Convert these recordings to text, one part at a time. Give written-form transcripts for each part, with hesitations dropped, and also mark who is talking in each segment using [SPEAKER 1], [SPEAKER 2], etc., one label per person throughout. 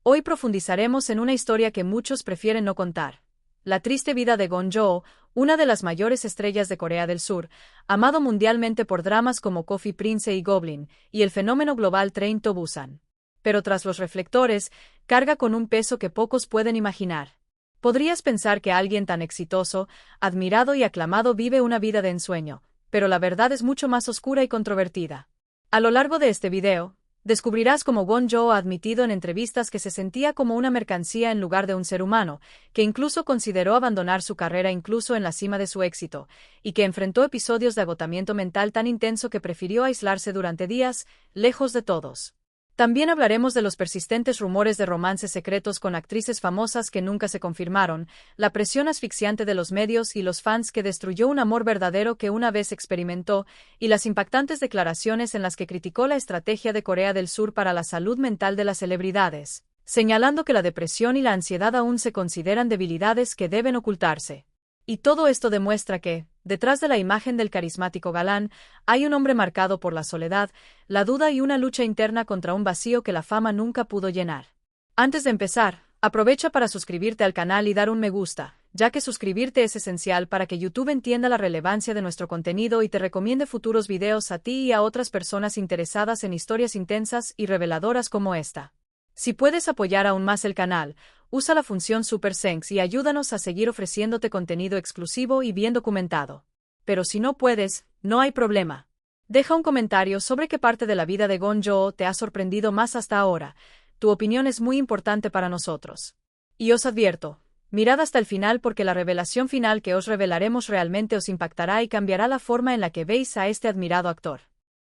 [SPEAKER 1] Hoy profundizaremos en una historia que muchos prefieren no contar. La triste vida de Gon Jo, una de las mayores estrellas de Corea del Sur, amado mundialmente por dramas como Coffee Prince y Goblin, y el fenómeno global Train to Busan. Pero tras los reflectores, carga con un peso que pocos pueden imaginar. Podrías pensar que alguien tan exitoso, admirado y aclamado vive una vida de ensueño, pero la verdad es mucho más oscura y controvertida. A lo largo de este video, descubrirás cómo Gon Jo ha admitido en entrevistas que se sentía como una mercancía en lugar de un ser humano, que incluso consideró abandonar su carrera incluso en la cima de su éxito, y que enfrentó episodios de agotamiento mental tan intenso que prefirió aislarse durante días, lejos de todos. También hablaremos de los persistentes rumores de romances secretos con actrices famosas que nunca se confirmaron, la presión asfixiante de los medios y los fans que destruyó un amor verdadero que una vez experimentó, y las impactantes declaraciones en las que criticó la estrategia de Corea del Sur para la salud mental de las celebridades, señalando que la depresión y la ansiedad aún se consideran debilidades que deben ocultarse. Y todo esto demuestra que, detrás de la imagen del carismático galán, hay un hombre marcado por la soledad, la duda y una lucha interna contra un vacío que la fama nunca pudo llenar. Antes de empezar, aprovecha para suscribirte al canal y dar un me gusta, ya que suscribirte es esencial para que YouTube entienda la relevancia de nuestro contenido y te recomiende futuros videos a ti y a otras personas interesadas en historias intensas y reveladoras como esta. Si puedes apoyar aún más el canal, usa la función Super Thanks y ayúdanos a seguir ofreciéndote contenido exclusivo y bien documentado. Pero si no puedes, no hay problema. Deja un comentario sobre qué parte de la vida de Gon Jo te ha sorprendido más hasta ahora. Tu opinión es muy importante para nosotros. Y os advierto, mirad hasta el final porque la revelación final que os revelaremos realmente os impactará y cambiará la forma en la que veis a este admirado actor.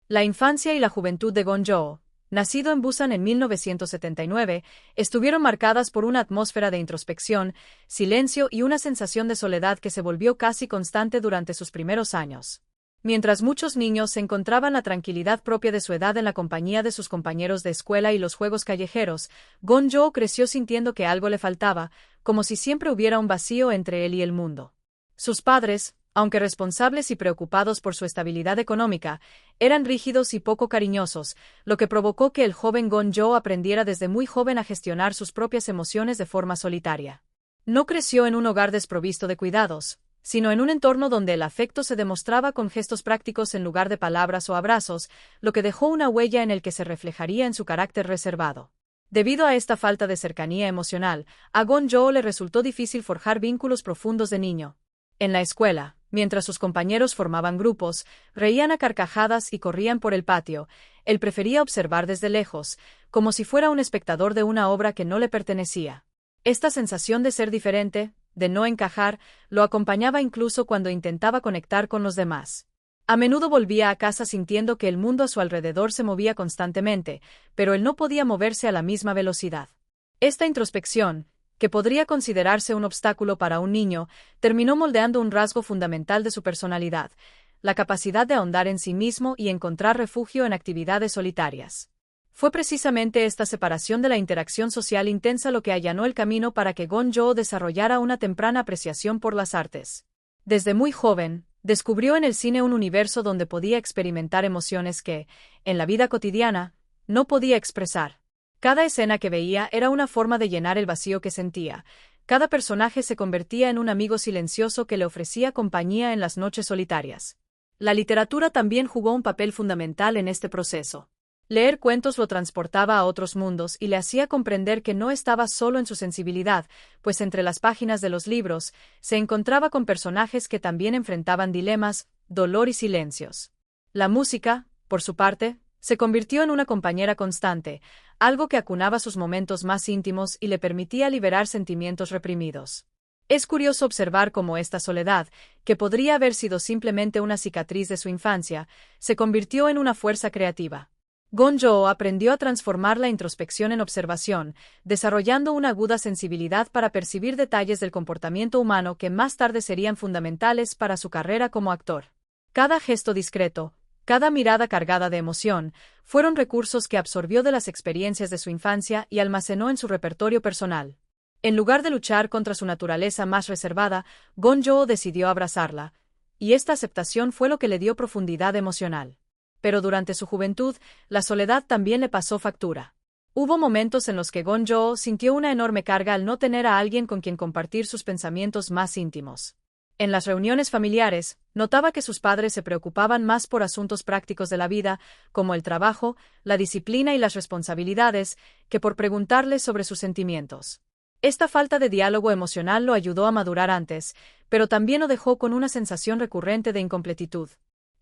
[SPEAKER 1] La infancia y la juventud de Gon Jo, nacido en Busan en 1979, estuvieron marcadas por una atmósfera de introspección, silencio y una sensación de soledad que se volvió casi constante durante sus primeros años. Mientras muchos niños encontraban la tranquilidad propia de su edad en la compañía de sus compañeros de escuela y los juegos callejeros, Gon Jo creció sintiendo que algo le faltaba, como si siempre hubiera un vacío entre él y el mundo. Sus padres, aunque responsables y preocupados por su estabilidad económica, eran rígidos y poco cariñosos, lo que provocó que el joven Gon Jo aprendiera desde muy joven a gestionar sus propias emociones de forma solitaria. No creció en un hogar desprovisto de cuidados, sino en un entorno donde el afecto se demostraba con gestos prácticos en lugar de palabras o abrazos, lo que dejó una huella en el que se reflejaría en su carácter reservado. Debido a esta falta de cercanía emocional, a Gon Jo le resultó difícil forjar vínculos profundos de niño. En la escuela, mientras sus compañeros formaban grupos, reían a carcajadas y corrían por el patio, él prefería observar desde lejos, como si fuera un espectador de una obra que no le pertenecía. Esta sensación de ser diferente, de no encajar, lo acompañaba incluso cuando intentaba conectar con los demás. A menudo volvía a casa sintiendo que el mundo a su alrededor se movía constantemente, pero él no podía moverse a la misma velocidad. Esta introspección, que podría considerarse un obstáculo para un niño, terminó moldeando un rasgo fundamental de su personalidad, la capacidad de ahondar en sí mismo y encontrar refugio en actividades solitarias. Fue precisamente esta separación de la interacción social intensa lo que allanó el camino para que Gon Jo desarrollara una temprana apreciación por las artes. Desde muy joven, descubrió en el cine un universo donde podía experimentar emociones que, en la vida cotidiana, no podía expresar. Cada escena que veía era una forma de llenar el vacío que sentía. Cada personaje se convertía en un amigo silencioso que le ofrecía compañía en las noches solitarias. La literatura también jugó un papel fundamental en este proceso. Leer cuentos lo transportaba a otros mundos y le hacía comprender que no estaba solo en su sensibilidad, pues entre las páginas de los libros se encontraba con personajes que también enfrentaban dilemas, dolor y silencios. La música, por su parte, se convirtió en una compañera constante, algo que acunaba sus momentos más íntimos y le permitía liberar sentimientos reprimidos. Es curioso observar cómo esta soledad, que podría haber sido simplemente una cicatriz de su infancia, se convirtió en una fuerza creativa. Gon Jo aprendió a transformar la introspección en observación, desarrollando una aguda sensibilidad para percibir detalles del comportamiento humano que más tarde serían fundamentales para su carrera como actor. Cada gesto discreto, cada mirada cargada de emoción, fueron recursos que absorbió de las experiencias de su infancia y almacenó en su repertorio personal. En lugar de luchar contra su naturaleza más reservada, Gon Jo decidió abrazarla, y esta aceptación fue lo que le dio profundidad emocional. Pero durante su juventud, la soledad también le pasó factura. Hubo momentos en los que Gon-jo sintió una enorme carga al no tener a alguien con quien compartir sus pensamientos más íntimos. En las reuniones familiares, notaba que sus padres se preocupaban más por asuntos prácticos de la vida, como el trabajo, la disciplina y las responsabilidades, que por preguntarle sobre sus sentimientos. Esta falta de diálogo emocional lo ayudó a madurar antes, pero también lo dejó con una sensación recurrente de incompletitud.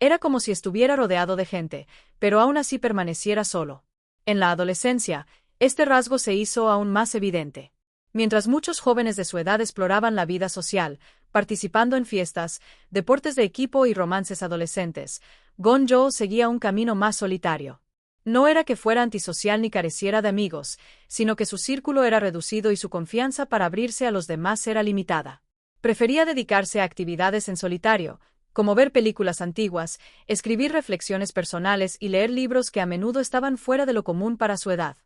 [SPEAKER 1] Era como si estuviera rodeado de gente, pero aún así permaneciera solo. En la adolescencia, este rasgo se hizo aún más evidente. Mientras muchos jóvenes de su edad exploraban la vida social, participando en fiestas, deportes de equipo y romances adolescentes, Gon-jo seguía un camino más solitario. No era que fuera antisocial ni careciera de amigos, sino que su círculo era reducido y su confianza para abrirse a los demás era limitada. Prefería dedicarse a actividades en solitario, como ver películas antiguas, escribir reflexiones personales y leer libros que a menudo estaban fuera de lo común para su edad.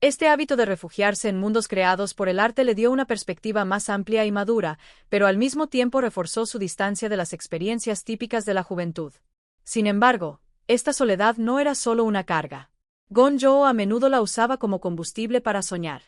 [SPEAKER 1] Este hábito de refugiarse en mundos creados por el arte le dio una perspectiva más amplia y madura, pero al mismo tiempo reforzó su distancia de las experiencias típicas de la juventud. Sin embargo, esta soledad no era solo una carga. Gon-jo a menudo la usaba como combustible para soñar.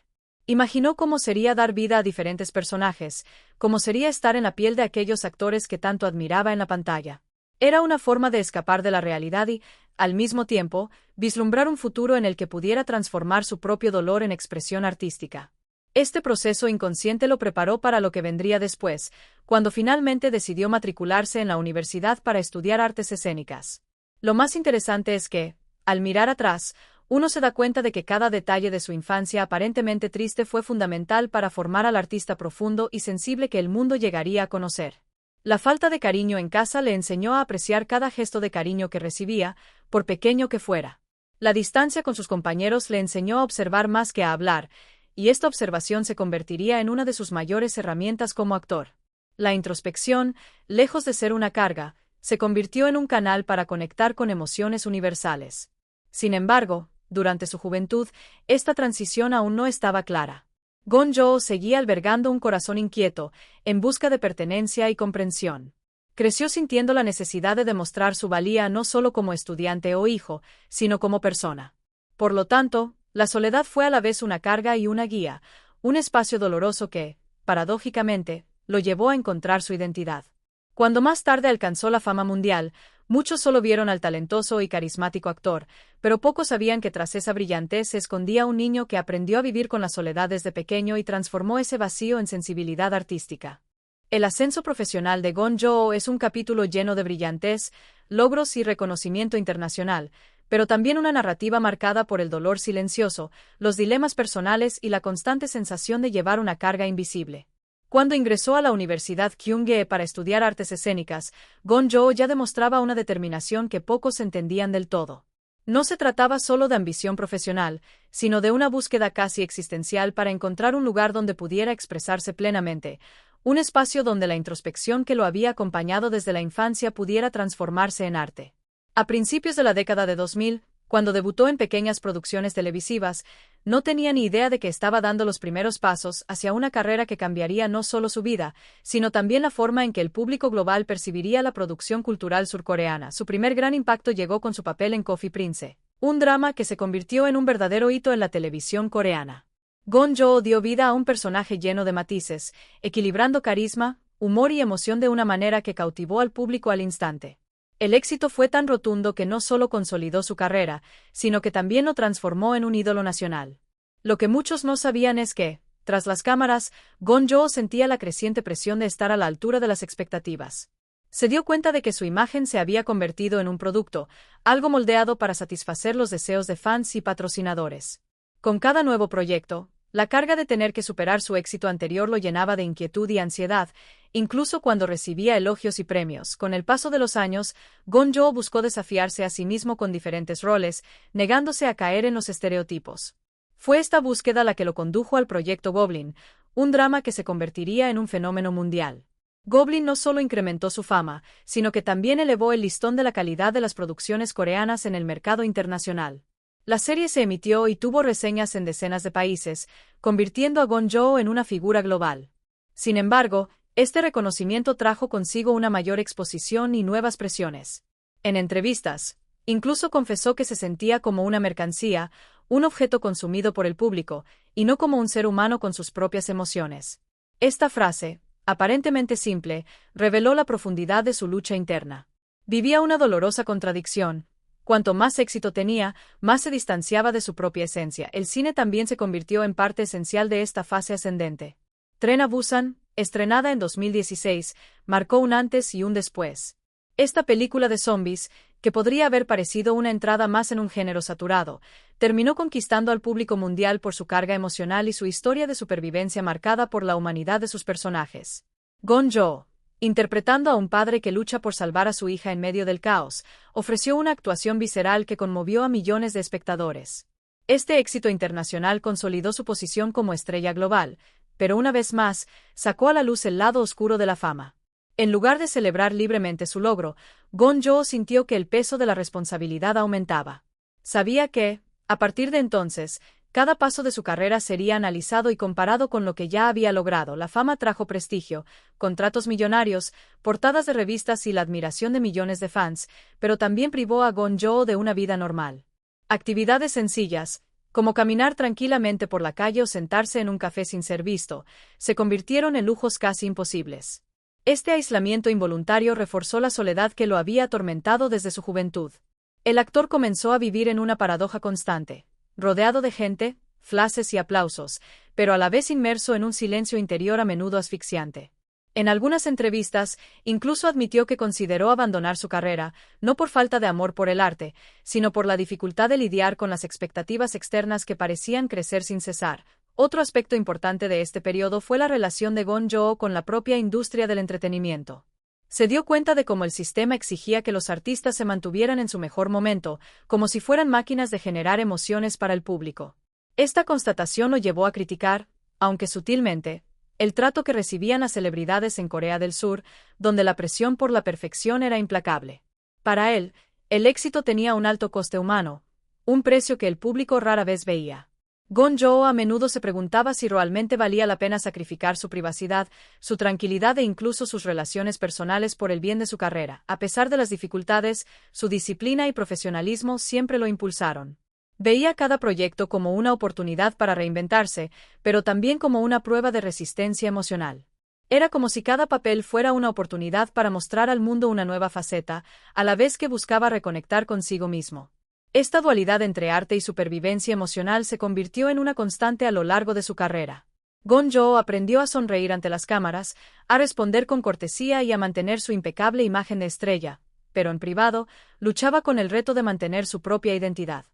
[SPEAKER 1] Imaginó cómo sería dar vida a diferentes personajes, cómo sería estar en la piel de aquellos actores que tanto admiraba en la pantalla. Era una forma de escapar de la realidad y, al mismo tiempo, vislumbrar un futuro en el que pudiera transformar su propio dolor en expresión artística. Este proceso inconsciente lo preparó para lo que vendría después, cuando finalmente decidió matricularse en la universidad para estudiar artes escénicas. Lo más interesante es que, al mirar atrás, uno se da cuenta de que cada detalle de su infancia aparentemente triste fue fundamental para formar al artista profundo y sensible que el mundo llegaría a conocer. La falta de cariño en casa le enseñó a apreciar cada gesto de cariño que recibía, por pequeño que fuera. La distancia con sus compañeros le enseñó a observar más que a hablar, y esta observación se convertiría en una de sus mayores herramientas como actor. La introspección, lejos de ser una carga, se convirtió en un canal para conectar con emociones universales. Sin embargo, durante su juventud, esta transición aún no estaba clara. Gon-jo seguía albergando un corazón inquieto, en busca de pertenencia y comprensión. Creció sintiendo la necesidad de demostrar su valía no solo como estudiante o hijo, sino como persona. Por lo tanto, la soledad fue a la vez una carga y una guía, un espacio doloroso que, paradójicamente, lo llevó a encontrar su identidad. Cuando más tarde alcanzó la fama mundial, muchos solo vieron al talentoso y carismático actor, pero pocos sabían que tras esa brillantez se escondía un niño que aprendió a vivir con la soledad desde pequeño y transformó ese vacío en sensibilidad artística. El ascenso profesional de Gon-jo es un capítulo lleno de brillantez, logros y reconocimiento internacional, pero también una narrativa marcada por el dolor silencioso, los dilemas personales y la constante sensación de llevar una carga invisible. Cuando ingresó a la Universidad Kyunghae para estudiar artes escénicas, Gon-jo ya demostraba una determinación que pocos entendían del todo. No se trataba solo de ambición profesional, sino de una búsqueda casi existencial para encontrar un lugar donde pudiera expresarse plenamente, un espacio donde la introspección que lo había acompañado desde la infancia pudiera transformarse en arte. A principios de la década de 2000, cuando debutó en pequeñas producciones televisivas, no tenía ni idea de que estaba dando los primeros pasos hacia una carrera que cambiaría no solo su vida, sino también la forma en que el público global percibiría la producción cultural surcoreana. Su primer gran impacto llegó con su papel en Coffee Prince, un drama que se convirtió en un verdadero hito en la televisión coreana. Gon-jo dio vida a un personaje lleno de matices, equilibrando carisma, humor y emoción de una manera que cautivó al público al instante. El éxito fue tan rotundo que no solo consolidó su carrera, sino que también lo transformó en un ídolo nacional. Lo que muchos no sabían es que, tras las cámaras, Gon-jo sentía la creciente presión de estar a la altura de las expectativas. Se dio cuenta de que su imagen se había convertido en un producto, algo moldeado para satisfacer los deseos de fans y patrocinadores. Con cada nuevo proyecto, la carga de tener que superar su éxito anterior lo llenaba de inquietud y ansiedad, incluso cuando recibía elogios y premios. Con el paso de los años, Gon-jo buscó desafiarse a sí mismo con diferentes roles, negándose a caer en los estereotipos. Fue esta búsqueda la que lo condujo al proyecto Goblin, un drama que se convertiría en un fenómeno mundial. Goblin no solo incrementó su fama, sino que también elevó el listón de la calidad de las producciones coreanas en el mercado internacional. La serie se emitió y tuvo reseñas en decenas de países, convirtiendo a Gon-jo en una figura global. Sin embargo, este reconocimiento trajo consigo una mayor exposición y nuevas presiones. En entrevistas, incluso confesó que se sentía como una mercancía, un objeto consumido por el público, y no como un ser humano con sus propias emociones. Esta frase, aparentemente simple, reveló la profundidad de su lucha interna. Vivía una dolorosa contradicción. Cuanto más éxito tenía, más se distanciaba de su propia esencia. El cine también se convirtió en parte esencial de esta fase ascendente. Tren a Busan, estrenada en 2016, marcó un antes y un después. Esta película de zombies, que podría haber parecido una entrada más en un género saturado, terminó conquistando al público mundial por su carga emocional y su historia de supervivencia marcada por la humanidad de sus personajes. Gon Jo, interpretando a un padre que lucha por salvar a su hija en medio del caos, ofreció una actuación visceral que conmovió a millones de espectadores. Este éxito internacional consolidó su posición como estrella global, pero una vez más, sacó a la luz el lado oscuro de la fama. En lugar de celebrar libremente su logro, Gon Jo sintió que el peso de la responsabilidad aumentaba. Sabía que, a partir de entonces, cada paso de su carrera sería analizado y comparado con lo que ya había logrado. La fama trajo prestigio, contratos millonarios, portadas de revistas y la admiración de millones de fans, pero también privó a Gon Jo de una vida normal. Actividades sencillas, como caminar tranquilamente por la calle o sentarse en un café sin ser visto, se convirtieron en lujos casi imposibles. Este aislamiento involuntario reforzó la soledad que lo había atormentado desde su juventud. El actor comenzó a vivir en una paradoja constante, rodeado de gente, flashes y aplausos, pero a la vez inmerso en un silencio interior a menudo asfixiante. En algunas entrevistas, incluso admitió que consideró abandonar su carrera, no por falta de amor por el arte, sino por la dificultad de lidiar con las expectativas externas que parecían crecer sin cesar. Otro aspecto importante de este periodo fue la relación de Gon Jo con la propia industria del entretenimiento. Se dio cuenta de cómo el sistema exigía que los artistas se mantuvieran en su mejor momento, como si fueran máquinas de generar emociones para el público. Esta constatación lo llevó a criticar, aunque sutilmente, el trato que recibían las celebridades en Corea del Sur, donde la presión por la perfección era implacable. Para él, el éxito tenía un alto coste humano, un precio que el público rara vez veía. Gon Jo a menudo se preguntaba si realmente valía la pena sacrificar su privacidad, su tranquilidad e incluso sus relaciones personales por el bien de su carrera. A pesar de las dificultades, su disciplina y profesionalismo siempre lo impulsaron. Veía cada proyecto como una oportunidad para reinventarse, pero también como una prueba de resistencia emocional. Era como si cada papel fuera una oportunidad para mostrar al mundo una nueva faceta, a la vez que buscaba reconectar consigo mismo. Esta dualidad entre arte y supervivencia emocional se convirtió en una constante a lo largo de su carrera. Gon Jo aprendió a sonreír ante las cámaras, a responder con cortesía y a mantener su impecable imagen de estrella, pero en privado, luchaba con el reto de mantener su propia identidad.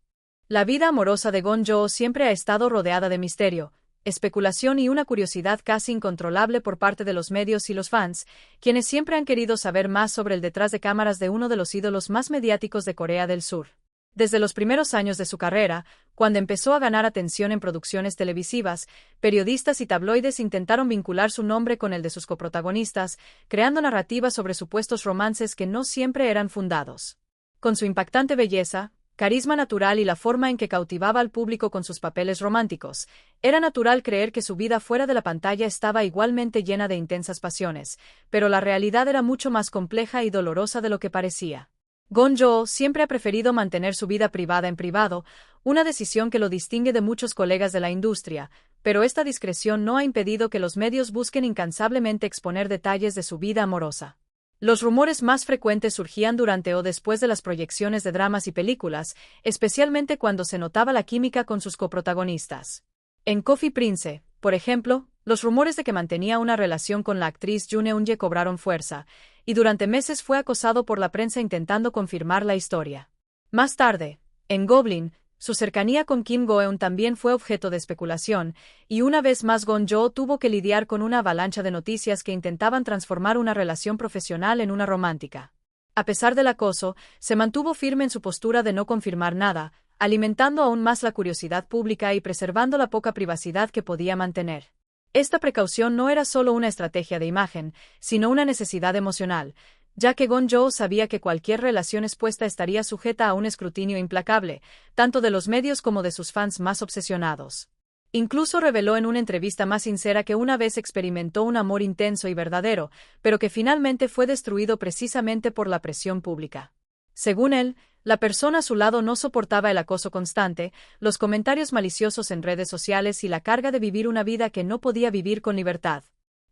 [SPEAKER 1] La vida amorosa de Gon Jo siempre ha estado rodeada de misterio, especulación y una curiosidad casi incontrolable por parte de los medios y los fans, quienes siempre han querido saber más sobre el detrás de cámaras de uno de los ídolos más mediáticos de Corea del Sur. Desde los primeros años de su carrera, cuando empezó a ganar atención en producciones televisivas, periodistas y tabloides intentaron vincular su nombre con el de sus coprotagonistas, creando narrativas sobre supuestos romances que no siempre eran fundados. Con su impactante belleza, carisma natural y la forma en que cautivaba al público con sus papeles románticos, era natural creer que su vida fuera de la pantalla estaba igualmente llena de intensas pasiones, pero la realidad era mucho más compleja y dolorosa de lo que parecía. Gon Jo siempre ha preferido mantener su vida privada en privado, una decisión que lo distingue de muchos colegas de la industria, pero esta discreción no ha impedido que los medios busquen incansablemente exponer detalles de su vida amorosa. Los rumores más frecuentes surgían durante o después de las proyecciones de dramas y películas, especialmente cuando se notaba la química con sus coprotagonistas. En Coffee Prince, por ejemplo, los rumores de que mantenía una relación con la actriz Yoon Eun-hye cobraron fuerza, y durante meses fue acosado por la prensa intentando confirmar la historia. Más tarde, en Goblin, su cercanía con Kim Go-eun también fue objeto de especulación, y una vez más Gon Jo tuvo que lidiar con una avalancha de noticias que intentaban transformar una relación profesional en una romántica. A pesar del acoso, se mantuvo firme en su postura de no confirmar nada, alimentando aún más la curiosidad pública y preservando la poca privacidad que podía mantener. Esta precaución no era solo una estrategia de imagen, sino una necesidad emocional, ya que Gon Jo sabía que cualquier relación expuesta estaría sujeta a un escrutinio implacable, tanto de los medios como de sus fans más obsesionados. Incluso reveló en una entrevista más sincera que una vez experimentó un amor intenso y verdadero, pero que finalmente fue destruido precisamente por la presión pública. Según él, la persona a su lado no soportaba el acoso constante, los comentarios maliciosos en redes sociales y la carga de vivir una vida que no podía vivir con libertad.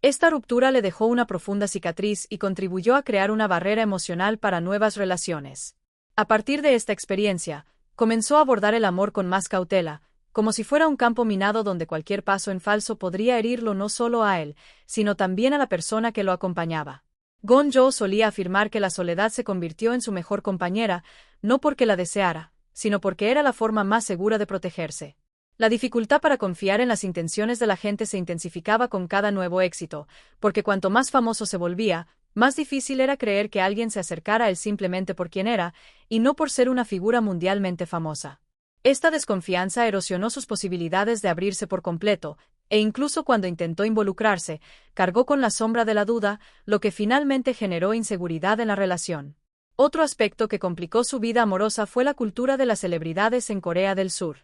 [SPEAKER 1] Esta ruptura le dejó una profunda cicatriz y contribuyó a crear una barrera emocional para nuevas relaciones. A partir de esta experiencia, comenzó a abordar el amor con más cautela, como si fuera un campo minado donde cualquier paso en falso podría herirlo no solo a él, sino también a la persona que lo acompañaba. Gon-jo solía afirmar que la soledad se convirtió en su mejor compañera, no porque la deseara, sino porque era la forma más segura de protegerse. La dificultad para confiar en las intenciones de la gente se intensificaba con cada nuevo éxito, porque cuanto más famoso se volvía, más difícil era creer que alguien se acercara a él simplemente por quien era, y no por ser una figura mundialmente famosa. Esta desconfianza erosionó sus posibilidades de abrirse por completo, e incluso cuando intentó involucrarse, cargó con la sombra de la duda, lo que finalmente generó inseguridad en la relación. Otro aspecto que complicó su vida amorosa fue la cultura de las celebridades en Corea del Sur.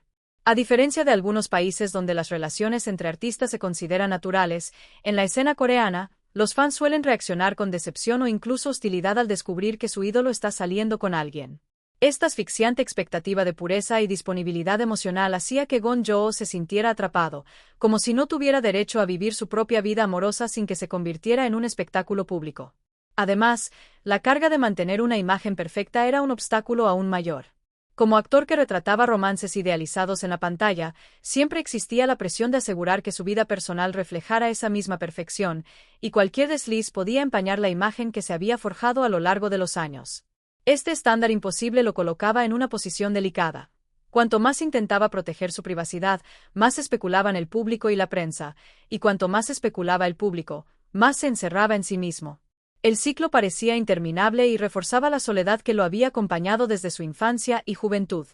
[SPEAKER 1] A diferencia de algunos países donde las relaciones entre artistas se consideran naturales, en la escena coreana, los fans suelen reaccionar con decepción o incluso hostilidad al descubrir que su ídolo está saliendo con alguien. Esta asfixiante expectativa de pureza y disponibilidad emocional hacía que Gon-jo se sintiera atrapado, como si no tuviera derecho a vivir su propia vida amorosa sin que se convirtiera en un espectáculo público. Además, la carga de mantener una imagen perfecta era un obstáculo aún mayor. Como actor que retrataba romances idealizados en la pantalla, siempre existía la presión de asegurar que su vida personal reflejara esa misma perfección, y cualquier desliz podía empañar la imagen que se había forjado a lo largo de los años. Este estándar imposible lo colocaba en una posición delicada. Cuanto más intentaba proteger su privacidad, más especulaban el público y la prensa, y cuanto más especulaba el público, más se encerraba en sí mismo. El ciclo parecía interminable y reforzaba la soledad que lo había acompañado desde su infancia y juventud.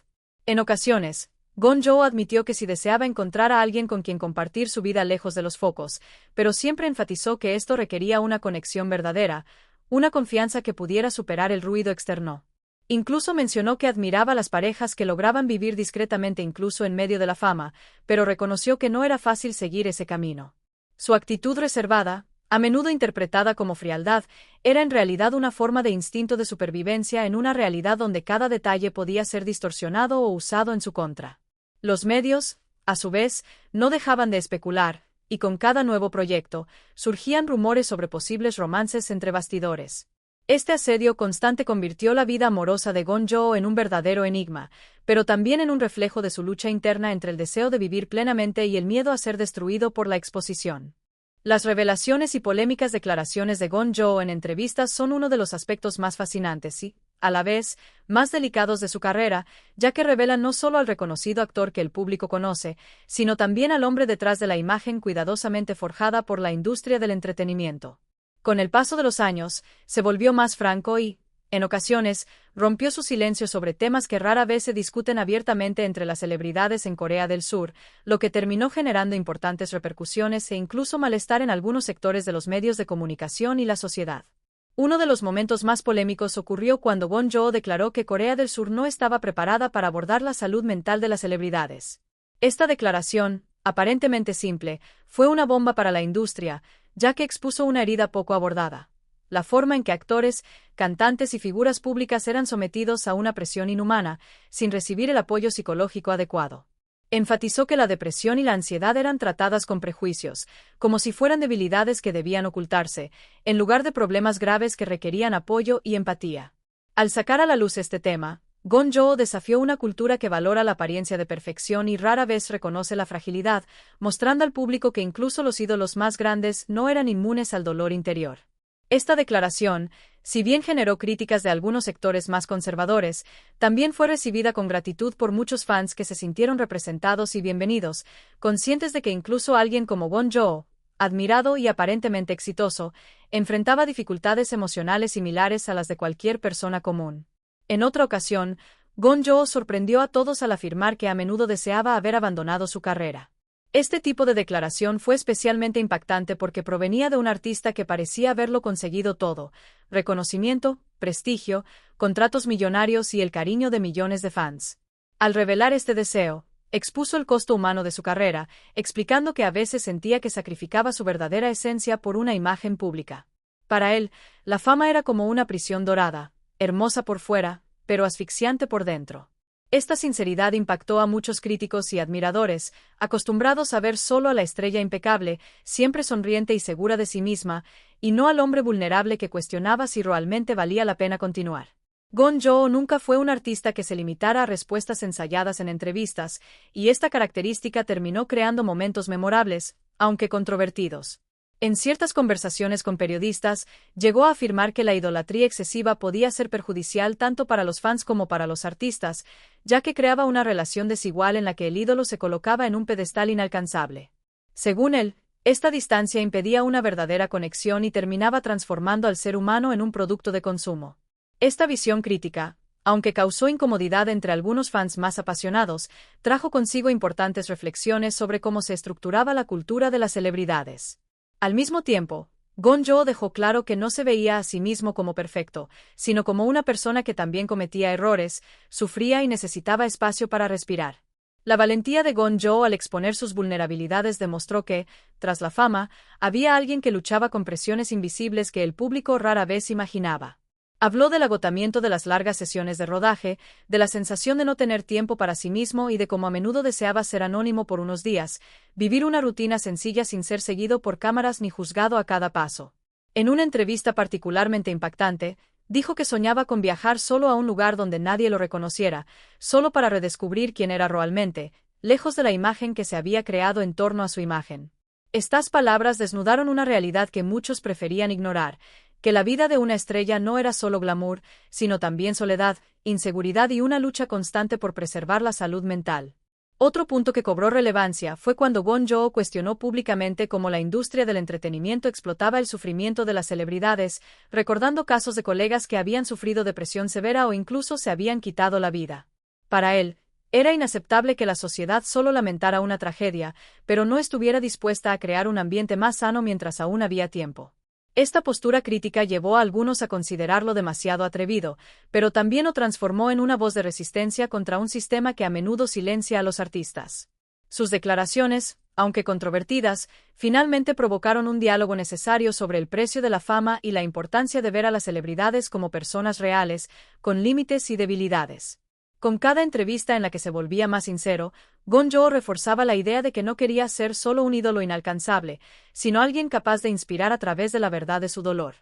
[SPEAKER 1] En ocasiones, Gon-jo admitió que si deseaba encontrar a alguien con quien compartir su vida lejos de los focos, pero siempre enfatizó que esto requería una conexión verdadera, una confianza que pudiera superar el ruido externo. Incluso mencionó que admiraba las parejas que lograban vivir discretamente incluso en medio de la fama, pero reconoció que no era fácil seguir ese camino. Su actitud reservada, a menudo interpretada como frialdad, era en realidad una forma de instinto de supervivencia en una realidad donde cada detalle podía ser distorsionado o usado en su contra. Los medios, a su vez, no dejaban de especular, y con cada nuevo proyecto, surgían rumores sobre posibles romances entre bastidores. Este asedio constante convirtió la vida amorosa de Gon-jo en un verdadero enigma, pero también en un reflejo de su lucha interna entre el deseo de vivir plenamente y el miedo a ser destruido por la exposición. Las revelaciones y polémicas declaraciones de Gon-jo en entrevistas son uno de los aspectos más fascinantes y, a la vez, más delicados de su carrera, ya que revelan no solo al reconocido actor que el público conoce, sino también al hombre detrás de la imagen cuidadosamente forjada por la industria del entretenimiento. Con el paso de los años, se volvió más franco y, en ocasiones, rompió su silencio sobre temas que rara vez se discuten abiertamente entre las celebridades en Corea del Sur, lo que terminó generando importantes repercusiones e incluso malestar en algunos sectores de los medios de comunicación y la sociedad. Uno de los momentos más polémicos ocurrió cuando Gon-jo declaró que Corea del Sur no estaba preparada para abordar la salud mental de las celebridades. Esta declaración, aparentemente simple, fue una bomba para la industria, ya que expuso una herida poco abordada: la forma en que actores, cantantes y figuras públicas eran sometidos a una presión inhumana, sin recibir el apoyo psicológico adecuado. Enfatizó que la depresión y la ansiedad eran tratadas con prejuicios, como si fueran debilidades que debían ocultarse, en lugar de problemas graves que requerían apoyo y empatía. Al sacar a la luz este tema, Gon-jo desafió una cultura que valora la apariencia de perfección y rara vez reconoce la fragilidad, mostrando al público que incluso los ídolos más grandes no eran inmunes al dolor interior. Esta declaración, si bien generó críticas de algunos sectores más conservadores, también fue recibida con gratitud por muchos fans que se sintieron representados y bienvenidos, conscientes de que incluso alguien como Gon-jo, admirado y aparentemente exitoso, enfrentaba dificultades emocionales similares a las de cualquier persona común. En otra ocasión, Gon-jo sorprendió a todos al afirmar que a menudo deseaba haber abandonado su carrera. Este tipo de declaración fue especialmente impactante porque provenía de un artista que parecía haberlo conseguido todo: reconocimiento, prestigio, contratos millonarios y el cariño de millones de fans. Al revelar este deseo, expuso el costo humano de su carrera, explicando que a veces sentía que sacrificaba su verdadera esencia por una imagen pública. Para él, la fama era como una prisión dorada, hermosa por fuera, pero asfixiante por dentro. Esta sinceridad impactó a muchos críticos y admiradores, acostumbrados a ver solo a la estrella impecable, siempre sonriente y segura de sí misma, y no al hombre vulnerable que cuestionaba si realmente valía la pena continuar. Gon Jo nunca fue un artista que se limitara a respuestas ensayadas en entrevistas, y esta característica terminó creando momentos memorables, aunque controvertidos. En ciertas conversaciones con periodistas, llegó a afirmar que la idolatría excesiva podía ser perjudicial tanto para los fans como para los artistas, ya que creaba una relación desigual en la que el ídolo se colocaba en un pedestal inalcanzable. Según él, esta distancia impedía una verdadera conexión y terminaba transformando al ser humano en un producto de consumo. Esta visión crítica, aunque causó incomodidad entre algunos fans más apasionados, trajo consigo importantes reflexiones sobre cómo se estructuraba la cultura de las celebridades. Al mismo tiempo, Gon Jo dejó claro que no se veía a sí mismo como perfecto, sino como una persona que también cometía errores, sufría y necesitaba espacio para respirar. La valentía de Gon Jo al exponer sus vulnerabilidades demostró que, tras la fama, había alguien que luchaba con presiones invisibles que el público rara vez imaginaba. Habló del agotamiento de las largas sesiones de rodaje, de la sensación de no tener tiempo para sí mismo y de cómo a menudo deseaba ser anónimo por unos días, vivir una rutina sencilla sin ser seguido por cámaras ni juzgado a cada paso. En una entrevista particularmente impactante, dijo que soñaba con viajar solo a un lugar donde nadie lo reconociera, solo para redescubrir quién era realmente, lejos de la imagen que se había creado en torno a su imagen. Estas palabras desnudaron una realidad que muchos preferían ignorar, que la vida de una estrella no era solo glamour, sino también soledad, inseguridad y una lucha constante por preservar la salud mental. Otro punto que cobró relevancia fue cuando Gon Jo cuestionó públicamente cómo la industria del entretenimiento explotaba el sufrimiento de las celebridades, recordando casos de colegas que habían sufrido depresión severa o incluso se habían quitado la vida. Para él, era inaceptable que la sociedad solo lamentara una tragedia, pero no estuviera dispuesta a crear un ambiente más sano mientras aún había tiempo. Esta postura crítica llevó a algunos a considerarlo demasiado atrevido, pero también lo transformó en una voz de resistencia contra un sistema que a menudo silencia a los artistas. Sus declaraciones, aunque controvertidas, finalmente provocaron un diálogo necesario sobre el precio de la fama y la importancia de ver a las celebridades como personas reales, con límites y debilidades. Con cada entrevista en la que se volvía más sincero, Gon Jo reforzaba la idea de que no quería ser solo un ídolo inalcanzable, sino alguien capaz de inspirar a través de la verdad de su dolor.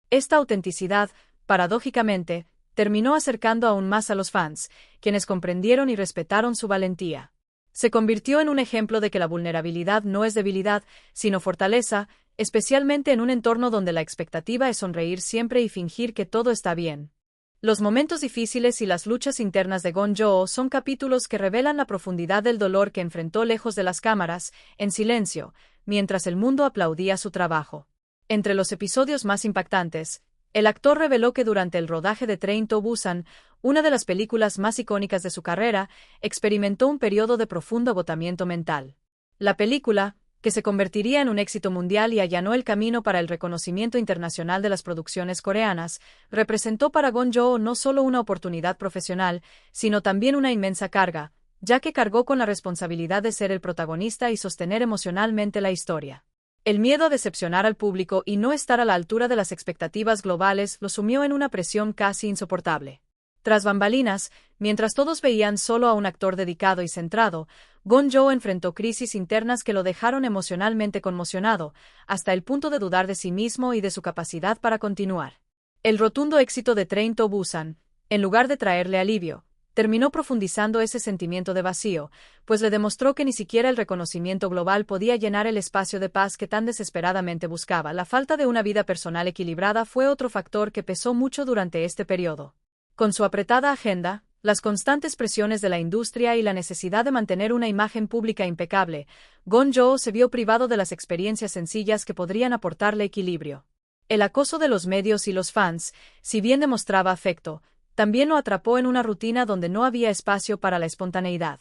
[SPEAKER 1] Esta autenticidad, paradójicamente, terminó acercando aún más a los fans, quienes comprendieron y respetaron su valentía. Se convirtió en un ejemplo de que la vulnerabilidad no es debilidad, sino fortaleza, especialmente en un entorno donde la expectativa es sonreír siempre y fingir que todo está bien. Los momentos difíciles y las luchas internas de Gon Jo son capítulos que revelan la profundidad del dolor que enfrentó lejos de las cámaras, en silencio, mientras el mundo aplaudía su trabajo. Entre los episodios más impactantes, el actor reveló que durante el rodaje de Train to Busan, una de las películas más icónicas de su carrera, experimentó un periodo de profundo agotamiento mental. La película, que se convertiría en un éxito mundial y allanó el camino para el reconocimiento internacional de las producciones coreanas, representó para Gon Jo no solo una oportunidad profesional, sino también una inmensa carga, ya que cargó con la responsabilidad de ser el protagonista y sostener emocionalmente la historia. El miedo a decepcionar al público y no estar a la altura de las expectativas globales lo sumió en una presión casi insoportable. Tras bambalinas, mientras todos veían solo a un actor dedicado y centrado, Gon Jo enfrentó crisis internas que lo dejaron emocionalmente conmocionado, hasta el punto de dudar de sí mismo y de su capacidad para continuar. El rotundo éxito de Train to Busan, en lugar de traerle alivio, terminó profundizando ese sentimiento de vacío, pues le demostró que ni siquiera el reconocimiento global podía llenar el espacio de paz que tan desesperadamente buscaba. La falta de una vida personal equilibrada fue otro factor que pesó mucho durante este periodo. Con su apretada agenda, las constantes presiones de la industria y la necesidad de mantener una imagen pública impecable, Gon Jo se vio privado de las experiencias sencillas que podrían aportarle equilibrio. El acoso de los medios y los fans, si bien demostraba afecto, también lo atrapó en una rutina donde no había espacio para la espontaneidad.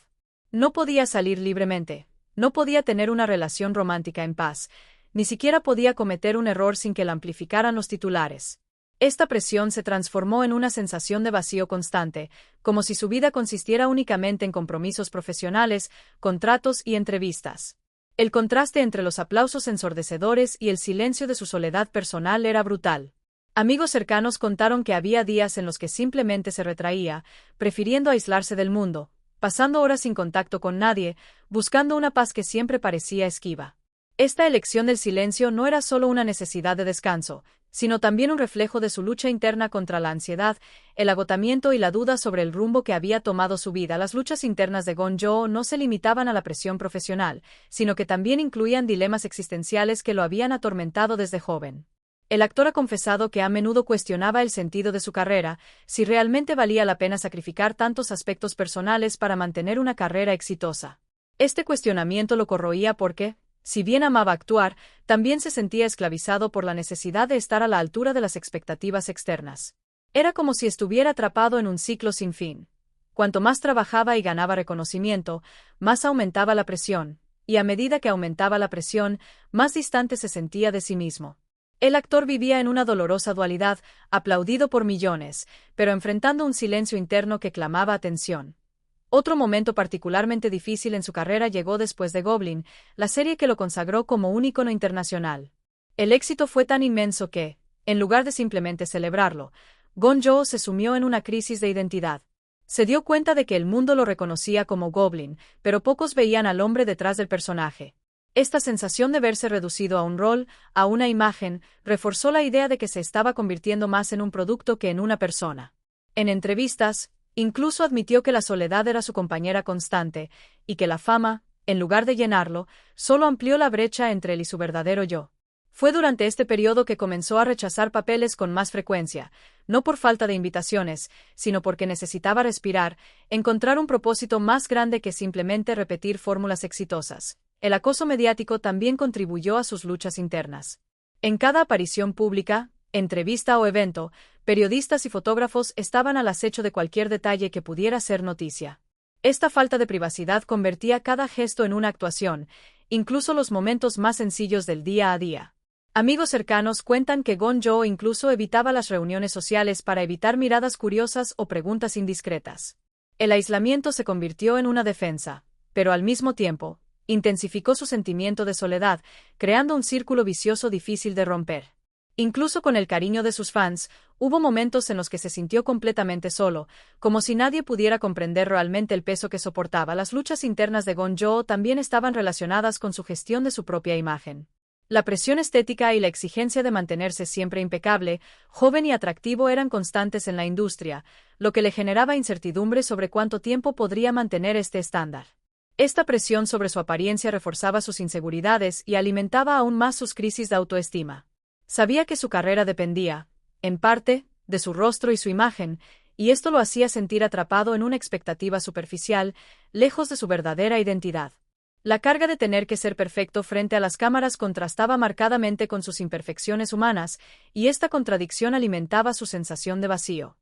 [SPEAKER 1] No podía salir libremente, no podía tener una relación romántica en paz, ni siquiera podía cometer un error sin que la amplificaran los titulares. Esta presión se transformó en una sensación de vacío constante, como si su vida consistiera únicamente en compromisos profesionales, contratos y entrevistas. El contraste entre los aplausos ensordecedores y el silencio de su soledad personal era brutal. Amigos cercanos contaron que había días en los que simplemente se retraía, prefiriendo aislarse del mundo, pasando horas sin contacto con nadie, buscando una paz que siempre parecía esquiva. Esta elección del silencio no era solo una necesidad de descanso, sino también un reflejo de su lucha interna contra la ansiedad, el agotamiento y la duda sobre el rumbo que había tomado su vida. Las luchas internas de Gon-jo no se limitaban a la presión profesional, sino que también incluían dilemas existenciales que lo habían atormentado desde joven. El actor ha confesado que a menudo cuestionaba el sentido de su carrera, si realmente valía la pena sacrificar tantos aspectos personales para mantener una carrera exitosa. Este cuestionamiento lo corroía porque, si bien amaba actuar, también se sentía esclavizado por la necesidad de estar a la altura de las expectativas externas. Era como si estuviera atrapado en un ciclo sin fin. Cuanto más trabajaba y ganaba reconocimiento, más aumentaba la presión, y a medida que aumentaba la presión, más distante se sentía de sí mismo. El actor vivía en una dolorosa dualidad, aplaudido por millones, pero enfrentando un silencio interno que clamaba atención. Otro momento particularmente difícil en su carrera llegó después de Goblin, la serie que lo consagró como un ícono internacional. El éxito fue tan inmenso que, en lugar de simplemente celebrarlo, Gon-jo se sumió en una crisis de identidad. Se dio cuenta de que el mundo lo reconocía como Goblin, pero pocos veían al hombre detrás del personaje. Esta sensación de verse reducido a un rol, a una imagen, reforzó la idea de que se estaba convirtiendo más en un producto que en una persona. En entrevistas, incluso admitió que la soledad era su compañera constante, y que la fama, en lugar de llenarlo, solo amplió la brecha entre él y su verdadero yo. Fue durante este periodo que comenzó a rechazar papeles con más frecuencia, no por falta de invitaciones, sino porque necesitaba respirar, encontrar un propósito más grande que simplemente repetir fórmulas exitosas. El acoso mediático también contribuyó a sus luchas internas. En cada aparición pública, entrevista o evento, periodistas y fotógrafos estaban al acecho de cualquier detalle que pudiera ser noticia. Esta falta de privacidad convertía cada gesto en una actuación, incluso los momentos más sencillos del día a día. Amigos cercanos cuentan que Gon-jo incluso evitaba las reuniones sociales para evitar miradas curiosas o preguntas indiscretas. El aislamiento se convirtió en una defensa, pero al mismo tiempo, intensificó su sentimiento de soledad, creando un círculo vicioso difícil de romper. Incluso con el cariño de sus fans, hubo momentos en los que se sintió completamente solo, como si nadie pudiera comprender realmente el peso que soportaba. Las luchas internas de Gon-jo también estaban relacionadas con su gestión de su propia imagen. La presión estética y la exigencia de mantenerse siempre impecable, joven y atractivo eran constantes en la industria, lo que le generaba incertidumbre sobre cuánto tiempo podría mantener este estándar. Esta presión sobre su apariencia reforzaba sus inseguridades y alimentaba aún más sus crisis de autoestima. Sabía que su carrera dependía, en parte, de su rostro y su imagen, y esto lo hacía sentir atrapado en una expectativa superficial, lejos de su verdadera identidad. La carga de tener que ser perfecto frente a las cámaras contrastaba marcadamente con sus imperfecciones humanas, y esta contradicción alimentaba su sensación de vacío.